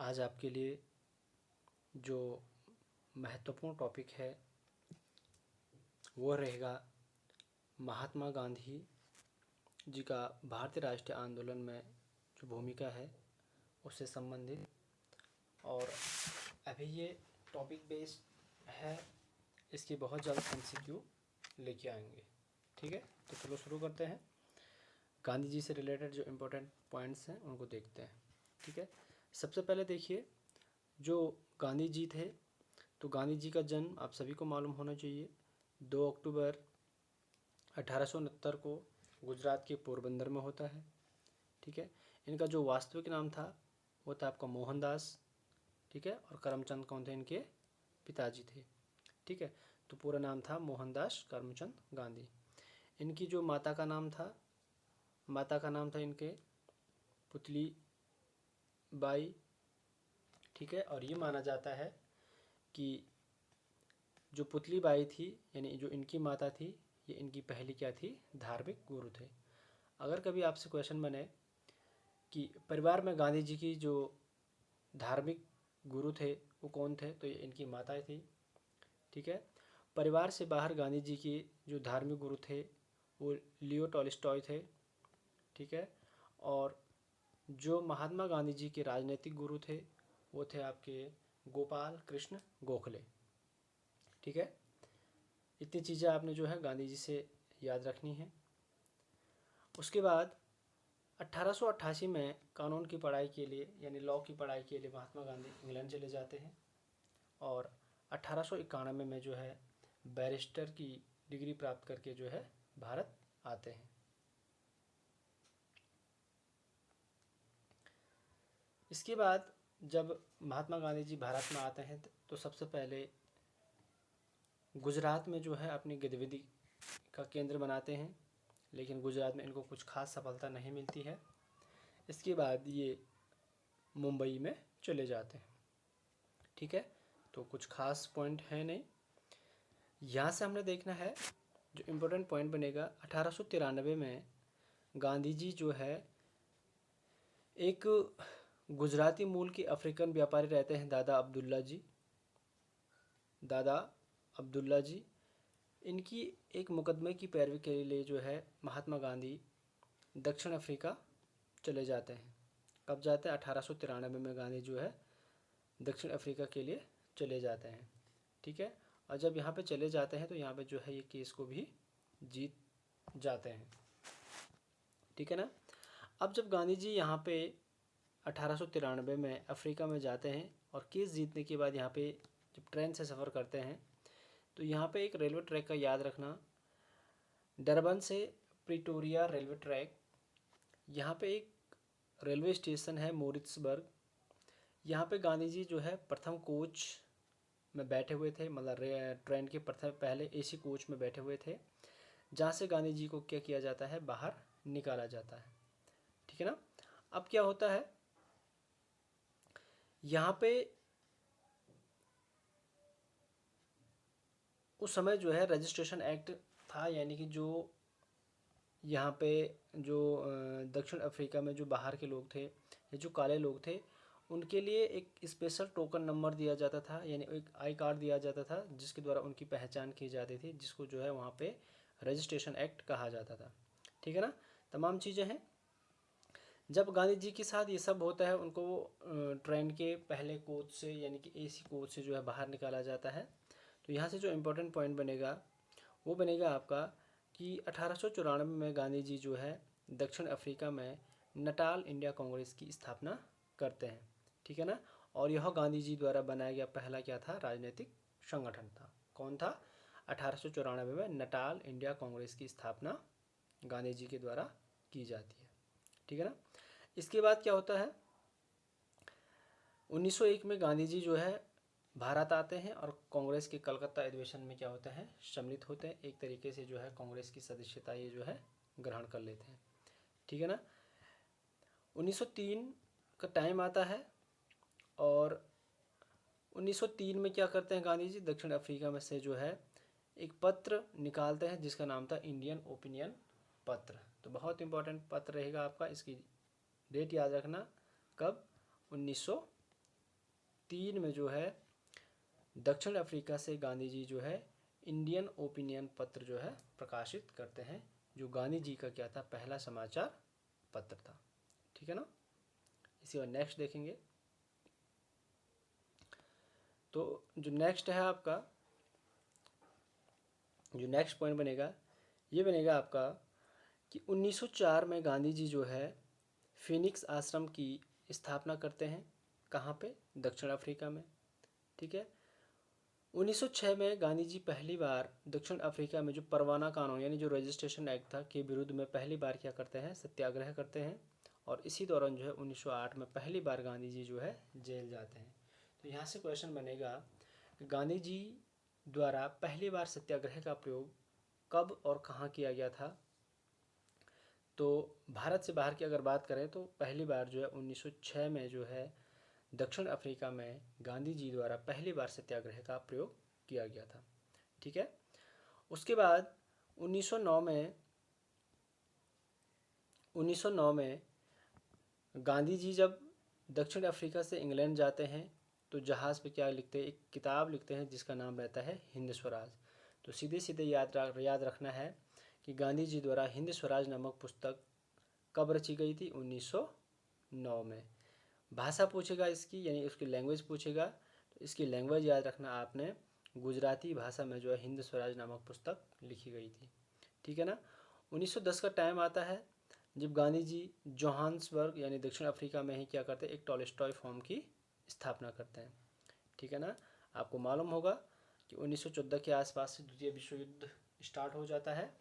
आज आपके लिए जो महत्वपूर्ण टॉपिक है वो रहेगा महात्मा गांधी जी का भारतीय राष्ट्रीय आंदोलन में जो भूमिका है उससे संबंधित। और अभी ये टॉपिक बेस्ड है, इसकी बहुत जल्द एमसीक्यू लेके आएंगे। ठीक है, तो चलो शुरू करते हैं। गांधी जी से रिलेटेड जो इम्पोर्टेंट पॉइंट्स हैं उनको देखते हैं। ठीक है, सबसे पहले देखिए जो गांधी जी थे, तो गांधी जी का जन्म आप सभी को मालूम होना चाहिए 2 अक्टूबर 1869 को गुजरात के पोरबंदर में होता है। ठीक है, इनका जो वास्तविक नाम था वो था आपका मोहनदास। ठीक है, और करमचंद कौन थे, इनके पिताजी थे। ठीक है, तो पूरा नाम था मोहनदास करमचंद गांधी। इनकी जो माता का नाम था इनके पुतली बाई। ठीक है, और ये माना जाता है कि जो पुतली बाई थी यानी जो इनकी माता थी, ये इनकी पहली क्या थी, धार्मिक गुरु थे। अगर कभी आपसे क्वेश्चन बने कि परिवार में गांधी जी की जो धार्मिक गुरु थे वो कौन थे, तो ये इनकी माता थी। ठीक है, परिवार से बाहर गांधी जी के जो धार्मिक गुरु थे वो लियो टॉलस्टॉय थे। ठीक है, और जो महात्मा गांधी जी के राजनीतिक गुरु थे वो थे आपके गोपाल कृष्ण गोखले। ठीक है, इतनी चीज़ें आपने जो है गांधी जी से याद रखनी है। उसके बाद 1888 में कानून की पढ़ाई के लिए यानी लॉ की पढ़ाई के लिए महात्मा गांधी इंग्लैंड चले जाते हैं और 1891 में जो है बैरिस्टर की डिग्री प्राप्त करके जो है भारत आते हैं। इसके बाद जब महात्मा गांधी जी भारत में आते हैं तो सबसे पहले गुजरात में जो है अपनी गतिविधि का केंद्र बनाते हैं, लेकिन गुजरात में इनको कुछ खास सफलता नहीं मिलती है। इसके बाद ये मुंबई में चले जाते हैं। ठीक है, तो कुछ खास पॉइंट है नहीं। यहाँ से हमने देखना है जो इम्पोर्टेंट पॉइंट बनेगा 1893 में गांधी जी जो है एक गुजराती मूल के अफ्रीकन व्यापारी रहते हैं दादा अब्दुल्ला जी। इनकी एक मुकदमे की पैरवी के लिए जो है महात्मा गांधी दक्षिण अफ्रीका चले जाते हैं। कब जाते हैं, 1893 में गांधी जो है दक्षिण अफ्रीका के लिए चले जाते हैं। ठीक है, और जब यहाँ पे चले जाते हैं तो यहाँ पे जो है ये केस को भी जीत जाते हैं। ठीक है ना। अब जब गांधी जी यहाँ पे 1893 में अफ्रीका में जाते हैं और केस जीतने के बाद यहाँ पे जब ट्रेन से सफ़र करते हैं तो यहाँ पे एक रेलवे ट्रैक का याद रखना, डरबन से प्रिटोरिया रेलवे ट्रैक। यहाँ पे एक रेलवे स्टेशन है मोरित्सबर्ग। यहाँ पे गांधी जी जो है प्रथम कोच में बैठे हुए थे, मतलब ट्रेन के पहले एसी कोच में बैठे हुए थे, जहाँ से गांधी जी को क्या किया जाता है, बाहर निकाला जाता है। ठीक है ना। अब क्या होता है, यहाँ पे उस समय जो है रजिस्ट्रेशन एक्ट था, यानी कि जो यहाँ पे जो दक्षिण अफ्रीका में जो बाहर के लोग थे या जो काले लोग थे उनके लिए एक स्पेशल टोकन नंबर दिया जाता था, यानी एक आई कार्ड दिया जाता था जिसके द्वारा उनकी पहचान की जाती थी, जिसको जो है वहाँ पे रजिस्ट्रेशन एक्ट कहा जाता था। ठीक है ना, तमाम चीज़ें हैं। जब गांधी जी के साथ ये सब होता है उनको ट्रेन के पहले कोच से यानी कि एसी कोच से जो है बाहर निकाला जाता है। तो यहाँ से जो इम्पोर्टेंट पॉइंट बनेगा वो बनेगा आपका कि 1894 में गांधी जी जो है दक्षिण अफ्रीका में नटाल इंडिया कांग्रेस की स्थापना करते हैं। ठीक है ना, और यह गांधी जी द्वारा बनाया गया पहला क्या था, राजनीतिक संगठन था। कौन था, 1894 में नटाल इंडिया कांग्रेस की स्थापना गांधी जी के द्वारा की जाती है। ठीक है ना। इसके बाद क्या होता है, 1901 में गांधी जी जो है भारत आते हैं और कांग्रेस के कलकत्ता अधिवेशन में क्या होता है, सम्मिलित होते हैं। एक तरीके से जो है कांग्रेस की सदस्यता ये जो है ग्रहण कर लेते हैं। ठीक है ना। 1903 का टाइम आता है और 1903 में क्या करते हैं गांधी जी, दक्षिण अफ्रीका में से जो है एक पत्र निकालते हैं जिसका नाम था इंडियन ओपिनियन पत्र। तो बहुत इंपॉर्टेंट पत्र रहेगा आपका, इसकी डेट याद रखना, कब, 1903 1903 में जो है दक्षिण अफ्रीका से गांधी जी जो है इंडियन ओपिनियन पत्र जो है प्रकाशित करते हैं, जो गांधी जी का क्या था, पहला समाचार पत्र था। ठीक है ना। इसी बार नेक्स्ट देखेंगे। तो जो नेक्स्ट है आपका, जो नेक्स्ट पॉइंट बनेगा, ये बनेगा आपका कि 1904 में गांधी जी जो है फिनिक्स आश्रम की स्थापना करते हैं। कहाँ पे? दक्षिण अफ्रीका में। ठीक है। 1906 में गांधी जी पहली बार दक्षिण अफ्रीका में जो परवाना कानून यानी जो रजिस्ट्रेशन एक्ट था के विरुद्ध में पहली बार क्या करते हैं, सत्याग्रह करते हैं। और इसी दौरान जो है 1908 में पहली बार गांधी जी जो है जेल जाते हैं। तो यहाँ से क्वेश्चन बनेगा कि गांधी जी द्वारा पहली बार सत्याग्रह का प्रयोग कब और कहाँ किया गया था। तो भारत से बाहर की अगर बात करें तो पहली बार जो है 1906 में जो है दक्षिण अफ्रीका में गांधी जी द्वारा पहली बार सत्याग्रह का प्रयोग किया गया था। ठीक है। उसके बाद 1909 में गांधी जी जब दक्षिण अफ्रीका से इंग्लैंड जाते हैं तो जहाज़ पे क्या लिखते हैं, एक किताब लिखते हैं जिसका नाम रहता है हिंद स्वराज। तो सीधे सीधे याद रखना है कि गांधी जी द्वारा हिंद स्वराज नामक पुस्तक कब रची गई थी, 1909 में। भाषा पूछेगा इसकी, यानी उसकी लैंग्वेज पूछेगा, तो इसकी लैंग्वेज याद रखना आपने, गुजराती भाषा में जो है हिंद स्वराज नामक पुस्तक लिखी गई थी। ठीक है ना। 1910 का टाइम आता है जब गांधी जी जोहान्सबर्ग यानी दक्षिण अफ्रीका में ही क्या करते हैं, एक टॉलस्टॉय फॉर्म की स्थापना करते हैं। ठीक है ना। आपको मालूम होगा कि 1914 के आसपास से द्वितीय विश्व युद्ध स्टार्ट हो जाता है।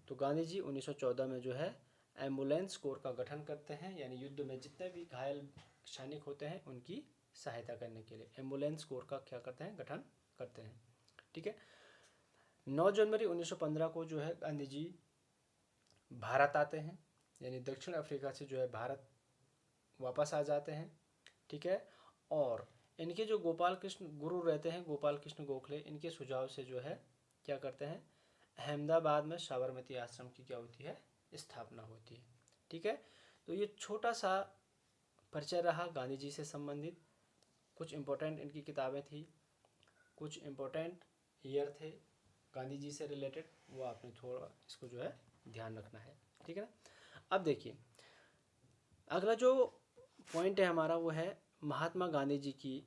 तो गांधी जी 1914 में जो है एम्बुलेंस कोर का गठन करते हैं, यानी युद्ध में जितने भी घायल सैनिक होते हैं उनकी सहायता करने के लिए एम्बुलेंस कोर का क्या करते हैं, गठन करते हैं। ठीक है। 9 जनवरी 1915 को जो है गांधी जी भारत आते हैं, यानी दक्षिण अफ्रीका से जो है भारत वापस आ जाते हैं। ठीक है। और इनके जो गोपाल कृष्ण गुरु रहते हैं, गोपाल कृष्ण गोखले, इनके सुझाव से जो है क्या करते हैं, अहमदाबाद में साबरमती आश्रम की क्या होती है, स्थापना होती है। ठीक है। तो ये छोटा सा परिचय रहा गांधी जी से संबंधित। कुछ इम्पोर्टेंट इनकी किताबें थी, कुछ इम्पोर्टेंट ईयर थे गांधी जी से रिलेटेड, वो आपने थोड़ा इसको जो है ध्यान रखना है। ठीक है ना। अब देखिए अगला जो पॉइंट है हमारा, वो है महात्मा गांधी जी की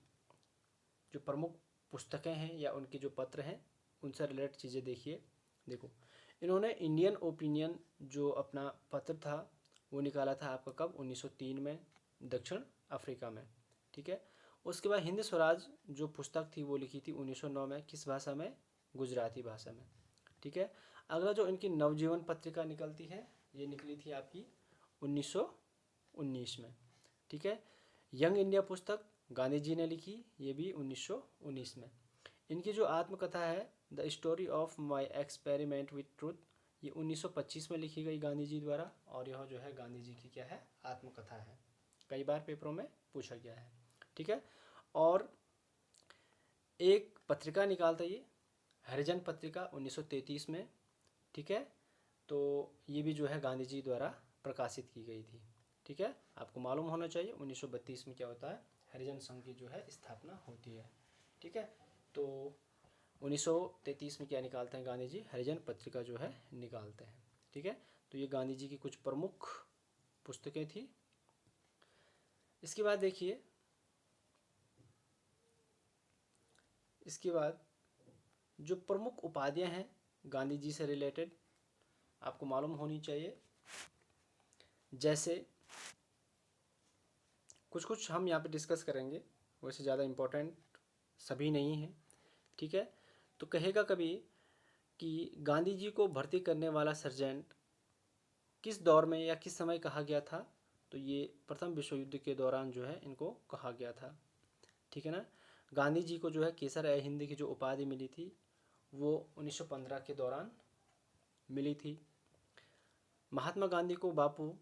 जो प्रमुख पुस्तकें हैं या उनके जो पत्र हैं उनसे रिलेटेड चीज़ें देखिए। देखो, इन्होंने इंडियन ओपिनियन जो अपना पत्र था वो निकाला था आपका कब, 1903 में दक्षिण अफ्रीका में। ठीक है। उसके बाद हिंद स्वराज जो पुस्तक थी वो लिखी थी 1909 में, किस भाषा में, गुजराती भाषा में। ठीक है। अगला जो इनकी नवजीवन पत्रिका निकलती है, ये निकली थी आपकी 1919 में। ठीक है। यंग इंडिया पुस्तक गांधी जी ने लिखी, ये भी 1919 में। इनकी जो आत्मकथा है the story of my experiment with truth, ये 1925 में लिखी गई गांधी जी द्वारा, और यह जो है गांधी जी की क्या है, आत्मकथा है। कई बार पेपरों में पूछा गया है। ठीक है। और एक पत्रिका निकालता ये हरिजन पत्रिका 1933 में। ठीक है। तो ये भी जो है गांधी जी द्वारा प्रकाशित की गई थी। ठीक है। आपको मालूम होना चाहिए 1932 में क्या होता है, हरिजन संघ की जो है स्थापना होती है। ठीक है। तो 1933 में क्या निकालते हैं गांधी जी, हरिजन पत्रिका जो है निकालते हैं। ठीक है। तो ये गांधी जी की कुछ प्रमुख पुस्तकें थी। इसके बाद देखिए, इसके बाद जो प्रमुख उपाधियां हैं गांधी जी से रिलेटेड आपको मालूम होनी चाहिए। जैसे कुछ हम यहाँ पे डिस्कस करेंगे, वैसे ज़्यादा इम्पोर्टेंट सभी नहीं हैं। ठीक है। तो कहेगा कभी कि गांधी जी को भर्ती करने वाला सर्जेंट किस दौर में या किस समय कहा गया था, तो ये प्रथम विश्व युद्ध के दौरान जो है इनको कहा गया था। ठीक है ना। गांधी जी को जो है केसर ए हिंद की जो उपाधि मिली थी वो 1915 के दौरान मिली थी। महात्मा गांधी को बापू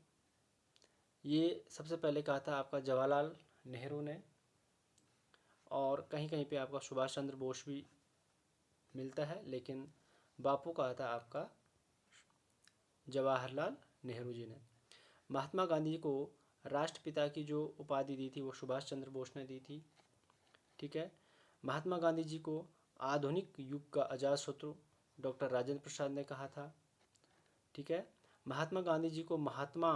ये सबसे पहले कहा था आपका जवाहरलाल नेहरू ने, और कहीं कहीं पे आपका सुभाष चंद्र बोस भी मिलता है, लेकिन बापू कहा था आपका जवाहरलाल नेहरू जी ने। महात्मा गांधी को राष्ट्रपिता की जो उपाधि दी थी वो सुभाष चंद्र बोस ने दी थी। ठीक है। महात्मा गांधी जी को आधुनिक युग का अजातशत्रु डॉक्टर राजेंद्र प्रसाद ने कहा था, ठीक है। महात्मा गांधी जी को महात्मा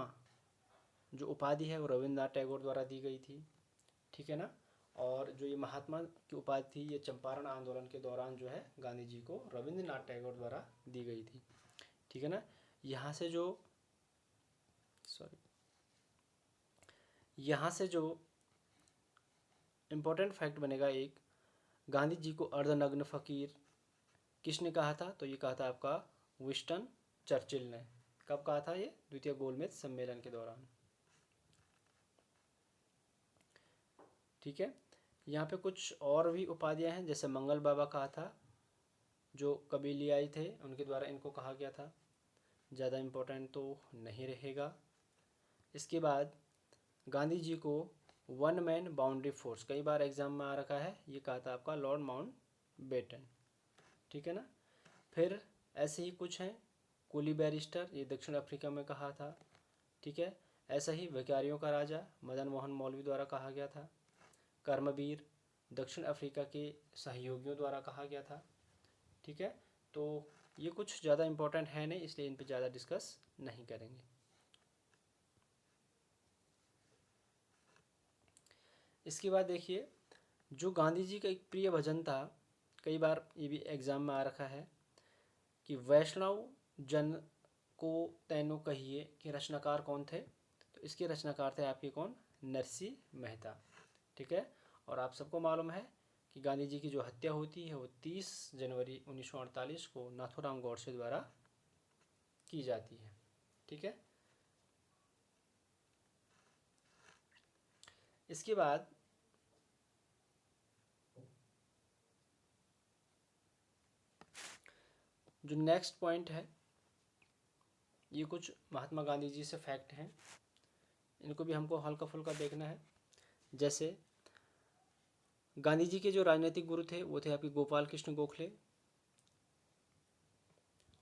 जो उपाधि है वो रविंद्रनाथ टैगोर द्वारा दी गई थी, ठीक है ना। और जो ये महात्मा की उपाधि थी ये चंपारण आंदोलन के दौरान जो है गांधी जी को रविंद्रनाथ टैगोर द्वारा दी गई थी, ठीक है ना। यहाँ से जो इम्पोर्टेंट फैक्ट बनेगा एक, गांधी जी को अर्धनग्न फकीर किसने कहा था? तो ये कहा था आपका विंस्टन चर्चिल ने। कब कहा था ये? द्वितीय गोलमेज सम्मेलन के दौरान, ठीक है। यहाँ पे कुछ और भी उपाधियाँ हैं, जैसे मंगल बाबा कहा था, जो कबीलियाई थे उनके द्वारा इनको कहा गया था, ज़्यादा इम्पोर्टेंट तो नहीं रहेगा। इसके बाद गांधी जी को वन मैन बाउंड्री फोर्स, कई बार एग्जाम में आ रखा है, ये कहा था आपका लॉर्ड माउंटबेटन, ठीक है ना। फिर ऐसे ही कुछ हैं, कुली बैरिस्टर, ये दक्षिण अफ्रीका में कहा था, ठीक है। ऐसा ही भिखारियों का राजा मदन मोहन मौलवी द्वारा कहा गया था। कर्मवीर दक्षिण अफ्रीका के सहयोगियों द्वारा कहा गया था, ठीक है। तो ये कुछ ज़्यादा इम्पोर्टेंट है नहीं, इसलिए इन पर ज़्यादा डिस्कस नहीं करेंगे। इसके बाद देखिए, जो गांधी जी का एक प्रिय भजन था, कई बार ये भी एग्जाम में आ रखा है कि वैष्णव जन को तैनो कहिए कि रचनाकार कौन थे? तो इसके रचनाकार थे आपके कौन? नरसिंह मेहता, ठीक है। और आप सबको मालूम है कि गांधी जी की जो हत्या होती है वो 30 जनवरी 1948 को नाथूराम गौडसे द्वारा की जाती है, ठीक है। इसके बाद जो नेक्स्ट पॉइंट है, ये कुछ महात्मा गांधी जी से फैक्ट हैं, इनको भी हमको हल्का फुल्का देखना है। जैसे गांधी जी के जो राजनीतिक गुरु थे वो थे आपके गोपाल कृष्ण गोखले,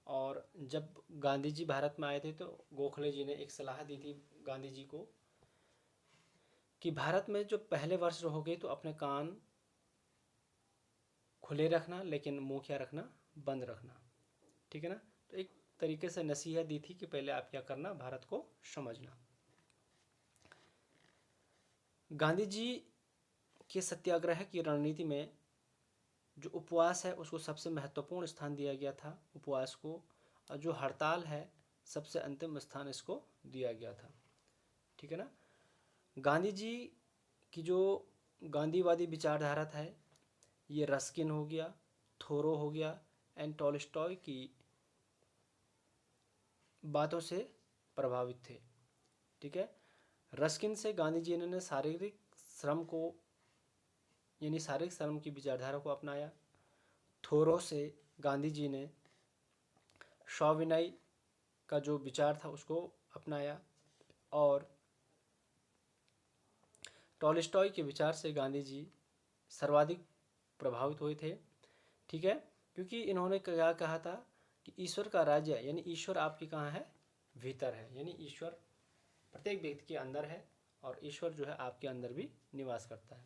और जब गांधी जी भारत में आए थे तो गोखले जी ने एक सलाह दी थी गांधी जी को कि भारत में जो पहले वर्ष रहोगे तो अपने कान खुले रखना, लेकिन मुंह क्या रखना? बंद रखना, ठीक है ना। तो एक तरीके से नसीहत दी थी कि पहले आप क्या करना? भारत को समझना। गांधी जी के सत्याग्रह की रणनीति में जो उपवास है उसको सबसे महत्वपूर्ण स्थान दिया गया था, उपवास को, और जो हड़ताल है सबसे अंतिम स्थान इसको दिया गया था, ठीक है ना। गांधी जी की जो गांधीवादी विचारधारा था, ये रस्किन हो गया, थोरो हो गया एंड टॉलस्टॉय की बातों से प्रभावित थे, ठीक है। रस्किन से गांधी जी ने शारीरिक श्रम को, यानी शारीरिक श्रम की विचारधारा को अपनाया। थोरो से गांधी जी ने सविनय का जो विचार था उसको अपनाया, और टॉलस्टॉय के विचार से गांधी जी सर्वाधिक प्रभावित हुए थे, ठीक है। क्योंकि इन्होंने क्या कहा था कि ईश्वर का राज्य, यानी ईश्वर आपके कहाँ है? भीतर है, यानी ईश्वर प्रत्येक व्यक्ति के अंदर है और ईश्वर जो है आपके अंदर भी निवास करता है,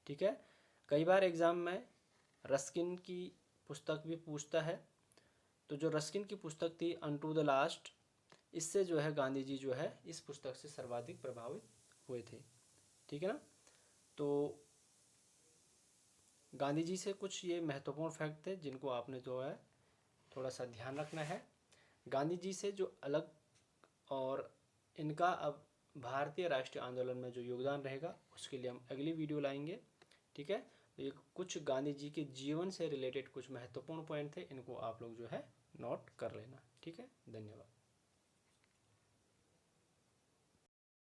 ठीक है। कई बार एग्जाम में रस्किन की पुस्तक भी पूछता है, तो जो रस्किन की पुस्तक थी अनटू द लास्ट, इससे जो है गांधी जी जो है इस पुस्तक से सर्वाधिक प्रभावित हुए थे, ठीक है ना। तो गांधी जी से कुछ ये महत्वपूर्ण फैक्ट थे जिनको आपने जो है थोड़ा सा ध्यान रखना है। गांधी जी से जो अलग, और इनका अब भारतीय राष्ट्रीय आंदोलन में जो योगदान रहेगा उसके लिए हम अगली वीडियो लाएंगे, ठीक है। तो ये कुछ गांधी जी के जीवन से रिलेटेड कुछ महत्वपूर्ण पॉइंट थे, इनको आप लोग जो है नोट कर लेना, ठीक है। धन्यवाद।